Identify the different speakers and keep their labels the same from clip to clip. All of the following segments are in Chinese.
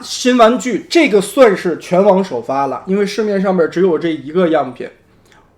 Speaker 1: 新玩具，这个算是全网首发了，因为市面上面只有这一个样品。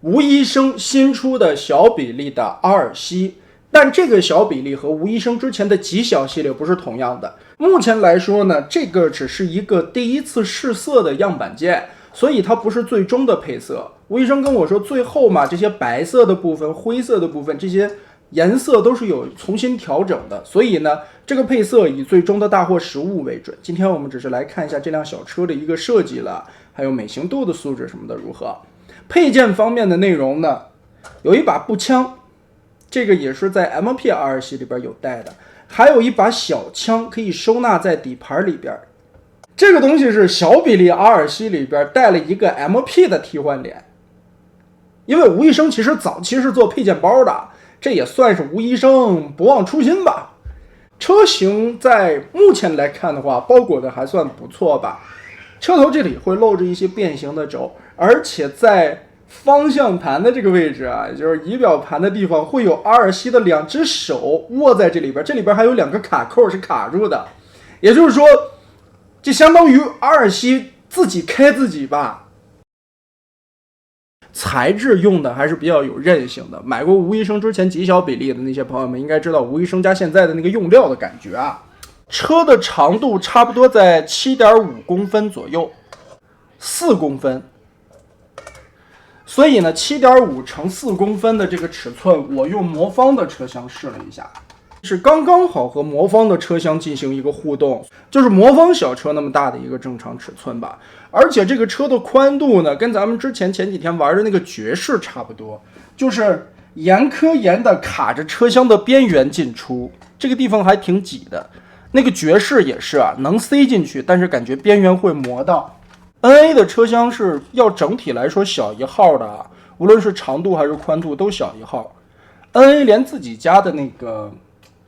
Speaker 1: 吴医生新出的小比例的阿尔西，但这个小比例和吴医生之前的极小系列不是同样的。目前来说呢，这个只是一个第一次试色的样板件，所以它不是最终的配色。吴医生跟我说，最后嘛，这些白色的部分、灰色的部分，这些颜色都是有重新调整的，所以呢，这个配色以最终的大货实物为准。今天我们只是来看一下这辆小车的一个设计了，还有美型度的素质什么的如何。配件方面的内容呢，有一把步枪，这个也是在 MP-R 系里边有带的，还有一把小枪可以收纳在底盘里边。这个东西是小比例阿尔西里边带了一个 MP 的替换脸，因为吴医生其实早期是做配件包的，这也算是吴医生不忘初心吧。车型在目前来看的话，包裹的还算不错吧。车头这里会露着一些变形的轴，而且在方向盘的这个位置啊，也就是仪表盘的地方，会有阿尔西的两只手握在这里边，这里边还有两个卡扣是卡住的，也就是说，这相当于阿尔西自己开自己吧。材质用的还是比较有韧性的，买过吴医生之前极小比例的那些朋友们应该知道吴医生家现在的那个用料的感觉啊。车的长度差不多在 7.5 公分左右，4公分，所以呢 7.5 乘4公分的这个尺寸，我用魔方的车厢试了一下，是刚刚好和魔方的车厢进行一个互动，就是魔方小车那么大的一个正常尺寸吧。而且这个车的宽度呢，跟咱们前几天玩的那个爵士差不多，就是严科严的卡着车厢的边缘进出，这个地方还挺挤的。那个爵士也是啊，能塞进去，但是感觉边缘会磨到。NA 的车厢是要整体来说小一号的啊，无论是长度还是宽度都小一号。NA 连自己家的那个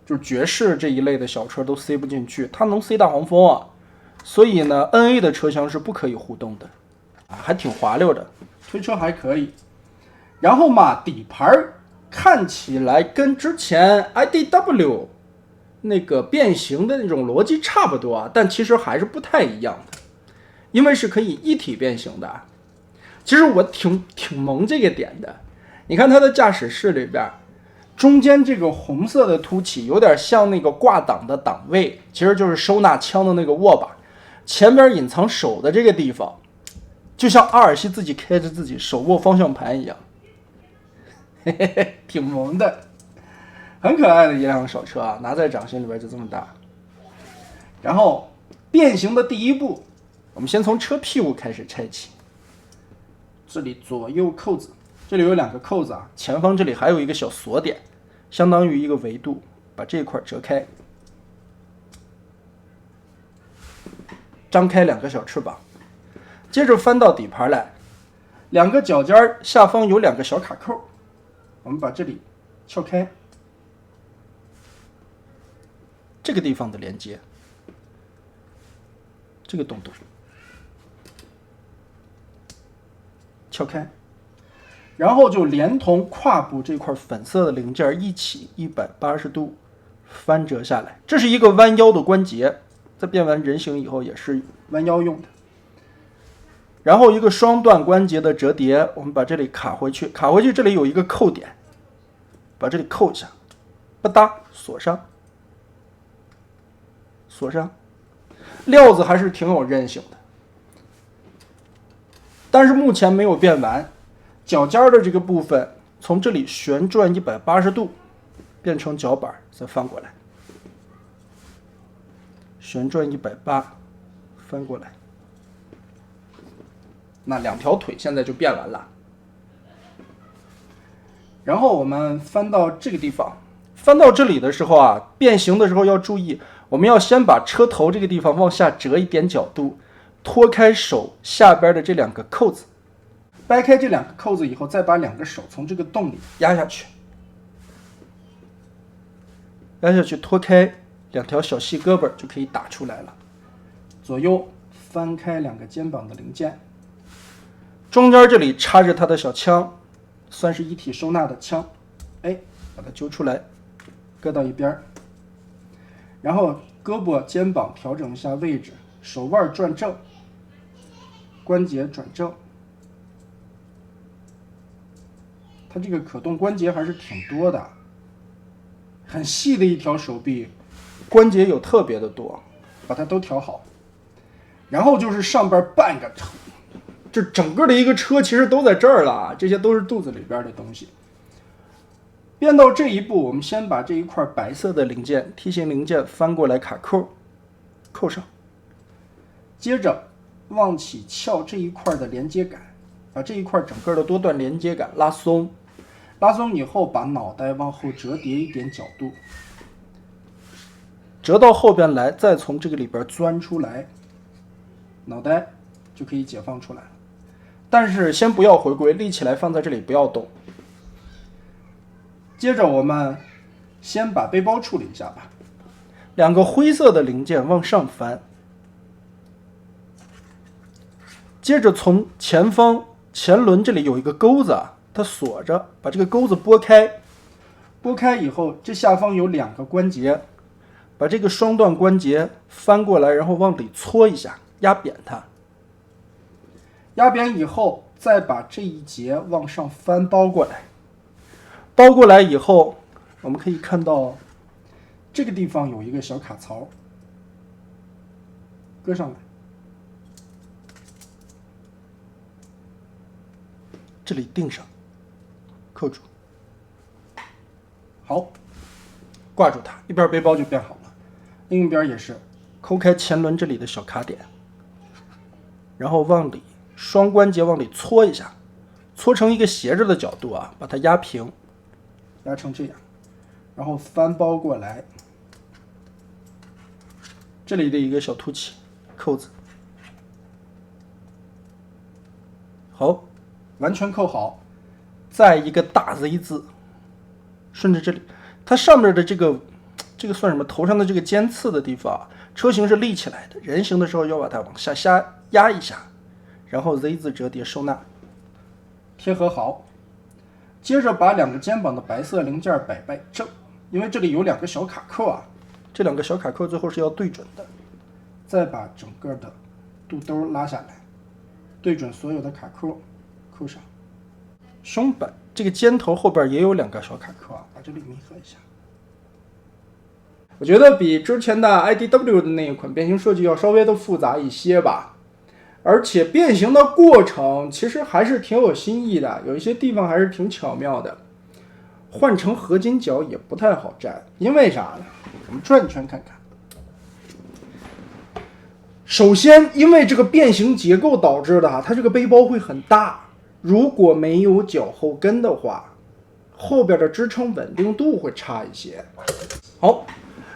Speaker 1: 就是爵士这一类的小车都塞不进去，它能塞大黄蜂啊。所以呢 ，NA 的车厢是不可以互动的，啊，还挺滑溜的，推车还可以。然后嘛，底盘看起来跟之前 IDW 那个变形的那种逻辑差不多啊，但其实还是不太一样的，因为是可以一体变形的。其实我挺萌这个点的，你看它的驾驶室里边，中间这个红色的凸起有点像那个挂档的档位，其实就是收纳枪的那个握把。前边隐藏手的这个地方，就像阿尔西自己开着自己手握方向盘一样，嘿嘿嘿，挺萌的，很可爱的一辆小车啊，拿在掌心里边就这么大。然后变形的第一步，我们先从车屁股开始拆起。这里左右扣子，这里有两个扣子啊，前方这里还有一个小锁点，相当于一个维度，把这块折开。张开两个小翅膀，接着翻到底盘来，两个脚尖下方有两个小卡扣，我们把这里撬开，这个地方的连接，这个洞洞撬开，然后就连同胯部这块粉色的零件一起180度翻折下来，这是一个弯腰的关节，在变完人形以后也是弯腰用的。然后一个双段关节的折叠，我们把这里卡回去，这里有一个扣点，把这里扣一下，吧嗒锁上，料子还是挺有韧性的，但是目前没有变完。脚尖的这个部分从这里旋转180度变成脚板，再翻过来，旋转180翻过来，那两条腿现在就变完了。然后我们翻到这个地方，翻到这里的时候啊，变形的时候要注意，我们要先把车头这个地方往下折一点角度，脱开手下边的这两个扣子，掰开这两个扣子以后，再把两个手从这个洞里压下去，脱开两条小细胳膊就可以打出来了。左右翻开两个肩膀的零件，中间这里插着它的小枪，算是一体收纳的枪，哎，把它揪出来，搁到一边，然后胳膊肩膀调整一下位置，手腕转正，关节转正。它这个可动关节还是挺多的，很细的一条手臂，关节有特别的多，把它都调好。然后就是上边半个车，这整个的一个车其实都在这儿了啊，这些都是肚子里边的东西。编到这一步，我们先把这一块白色的零件梯形零件翻过来卡扣，扣上。接着往起翘这一块的连接杆，把这一块整个的多段连接杆拉松。拉松以后，把脑袋往后折叠一点角度，折到后边来，再从这个里边钻出来，脑袋就可以解放出来了。但是先不要回归，立起来放在这里不要动。接着我们先把背包处理一下吧。两个灰色的零件往上翻，接着从前方前轮这里有一个钩子啊，它锁着，把这个钩子拨开。拨开以后，这下方有两个关节，把这个双段关节翻过来，然后往里搓一下，压扁它。压扁以后，再把这一节往上翻包过来。包过来以后，我们可以看到这个地方有一个小卡槽，搁上来。这里钉上，扣住。好，挂住它，一边背包就变好了。另一边也是，抠开前轮这里的小卡点，然后往里双关节往里搓一下，搓成一个斜着的角度啊，把它压平，压成这样，然后翻包过来，这里的一个小凸起，扣子，好，完全扣好，再一个大 Z 字，顺着这里，它上面的这个算什么？头上的这个尖刺的地方啊，车型是立起来的，人行的时候要把它往下压一下，然后 Z 字折叠收纳，贴合好。接着把两个肩膀的白色零件摆正，因为这里有两个小卡扣啊，这两个小卡扣最后是要对准的。再把整个的肚兜拉下来，对准所有的卡扣，扣上。胸板这个尖头后边也有两个小卡扣啊，把这里弥合一下。我觉得比之前的 IDW 的那一款变形设计要稍微的复杂一些吧，而且变形的过程其实还是挺有新意的，有一些地方还是挺巧妙的。换成合金脚也不太好粘，因为啥呢？我们转一圈看看。首先，因为这个变形结构导致的，它这个背包会很大，如果没有脚后跟的话，后边的支撑稳定度会差一些。好。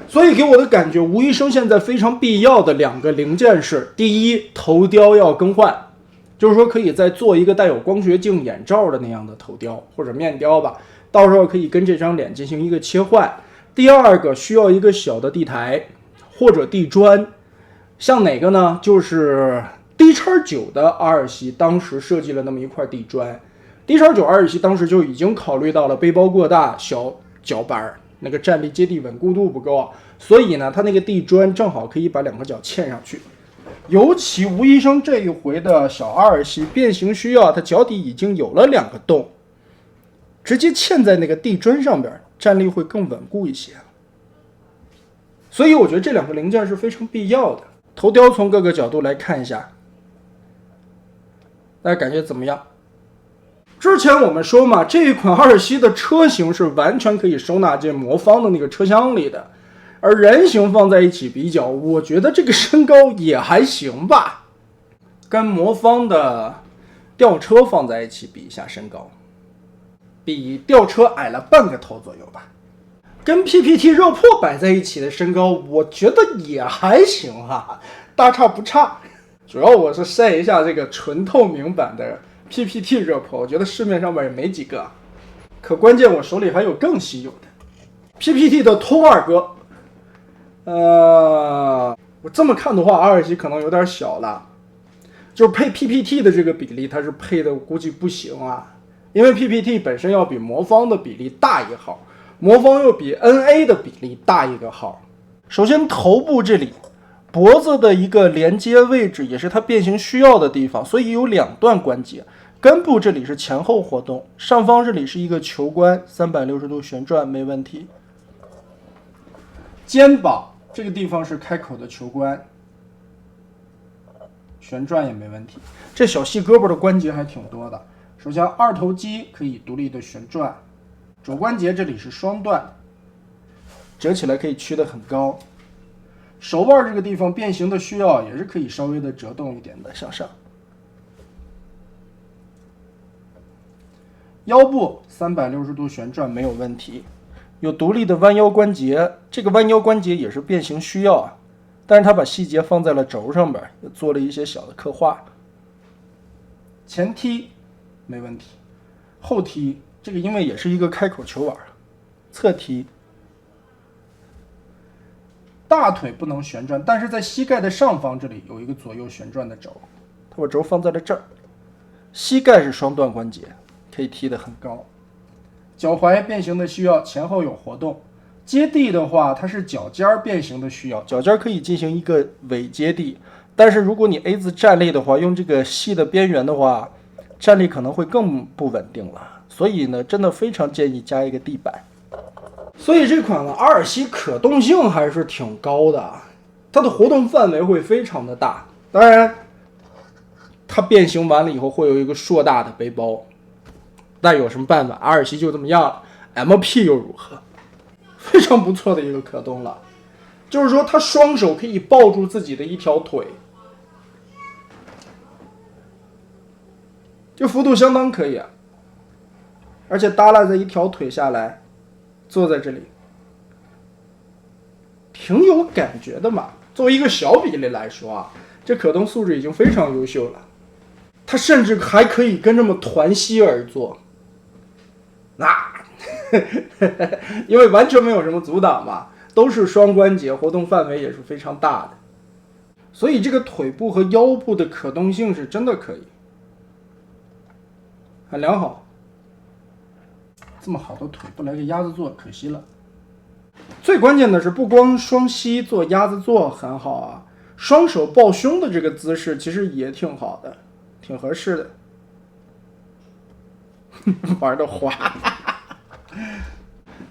Speaker 1: 所以给我的感觉，吴医生现在非常必要的两个零件是：第一，头雕要更换，就是说可以再做一个带有光学镜眼罩的那样的头雕或者面雕吧，到时候可以跟这张脸进行一个切换。第二个需要一个小的地台或者地砖，像哪个呢？就是 D-9 的阿尔西当时设计了那么一块地砖。D-9 阿尔西当时就已经考虑到了背包过大，小脚板那个站立接地稳固度不够，所以呢，它那个地砖正好可以把两个脚嵌上去。尤其吴医生这一回的小阿尔西变形需要，它脚底已经有了两个洞，直接嵌在那个地砖上边，站立会更稳固一些。所以我觉得这两个零件是非常必要的。头雕从各个角度来看一下，大家感觉怎么样？之前我们说嘛，这一款阿尔西的车型是完全可以收纳进魔方的那个车厢里的，而人形放在一起比较，我觉得这个身高也还行吧。跟魔方的吊车放在一起比一下身高，比吊车矮了半个头左右吧。跟 PPT 热破摆在一起的身高，我觉得也还行哈，大差不差。主要我是晒一下这个纯透明版的PPT 热破，我觉得市面上面也没几个，可关键我手里还有更稀有的 PPT 的通二哥。我这么看的话，阿尔西可能有点小了，就是配 PPT 的这个比例，它是配的我估计不行啊，因为 PPT 本身要比魔方的比例大一号，魔方又比 NA 的比例大一个号。首先头部这里脖子的一个连接位置，也是它变形需要的地方，所以有2段关节。根部这里是前后活动，上方这里是一个球关，360度旋转没问题。肩膀这个地方是开口的球关，旋转也没问题。这小细胳膊的关节还挺多的。首先二头肌可以独立的旋转，肘关节这里是双段，折起来可以屈得很高。手腕这个地方变形的需要也是可以稍微的折动一点的向上。腰部360度旋转没有问题，有独立的弯腰关节，这个弯腰关节也是变形需要啊，但是它把细节放在了轴上边，也做了一些小的刻画。前踢没问题，后踢这个因为也是一个开口球腕，侧踢。大腿不能旋转，但是在膝盖的上方这里有一个左右旋转的轴，它把轴放在了这儿。膝盖是双段关节，可以踢得很高。脚踝变形的需要前后有活动，接地的话它是脚尖变形的需要，脚尖可以进行一个伪接地，但是如果你 A 字站立的话，用这个细的边缘的话，站立可能会更不稳定了，所以呢，真的非常建议加一个地板。所以这款呢，阿尔西可动性还是挺高的，它的活动范围会非常的大。当然，它变形完了以后会有一个硕大的背包，但有什么办法？阿尔西就这么样了 ，MP 又如何？非常不错的一个可动了，就是说它双手可以抱住自己的一条腿，这幅度相当可以啊，而且耷拉着一条腿下来。坐在这里挺有感觉的嘛。作为一个小比例来说啊，这可动素质已经非常优秀了。它甚至还可以跟这么团膝而坐，因为完全没有什么阻挡嘛，都是双关节，活动范围也是非常大的，所以这个腿部和腰部的可动性是真的可以，很良好。这么好的腿不来个鸭子坐可惜了。最关键的是，不光双膝做鸭子坐很好啊，双手抱胸的这个姿势其实也挺好的，挺合适的。玩的花。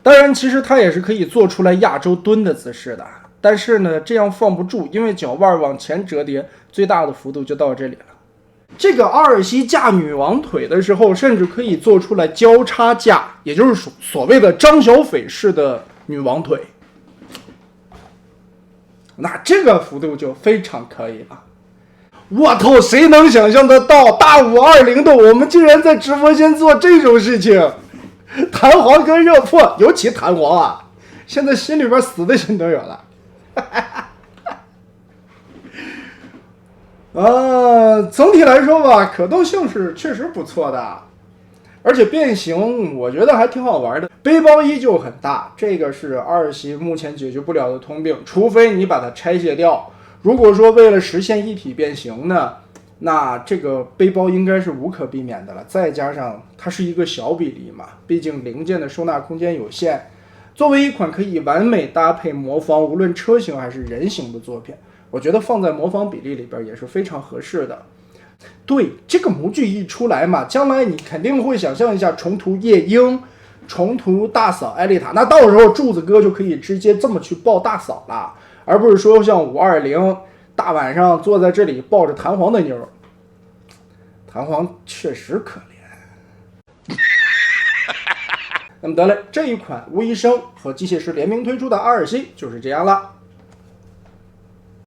Speaker 1: 当然，其实它也是可以做出来亚洲蹲的姿势的，但是呢，这样放不住，因为脚腕往前折叠，最大的幅度就到这里了。这个阿尔西架女王腿的时候，甚至可以做出来交叉架，也就是所谓的张小斐式的女王腿。那这个幅度就非常可以了。我靠，谁能想象得到大520的我们竟然在直播间做这种事情？弹簧跟热破，尤其弹簧啊，现在心里边死的心都有了。总体来说吧，可动性是确实不错的，而且变形我觉得还挺好玩的。背包依旧很大，这个是阿尔西目前解决不了的通病，除非你把它拆卸掉。如果说为了实现一体变形呢，那这个背包应该是无可避免的了。再加上它是一个小比例嘛，毕竟零件的收纳空间有限，作为一款可以完美搭配魔方，无论车型还是人形的作品，我觉得放在魔方比例里边也是非常合适的。对，这个模具一出来嘛，将来你肯定会想象一下重涂夜莺，重涂大嫂艾丽塔，那到时候柱子哥就可以直接这么去抱大嫂了，而不是说像520大晚上坐在这里抱着弹簧的妞。弹簧确实可怜。那么得嘞，这一款吴医生和机械师联名推出的阿尔西就是这样了。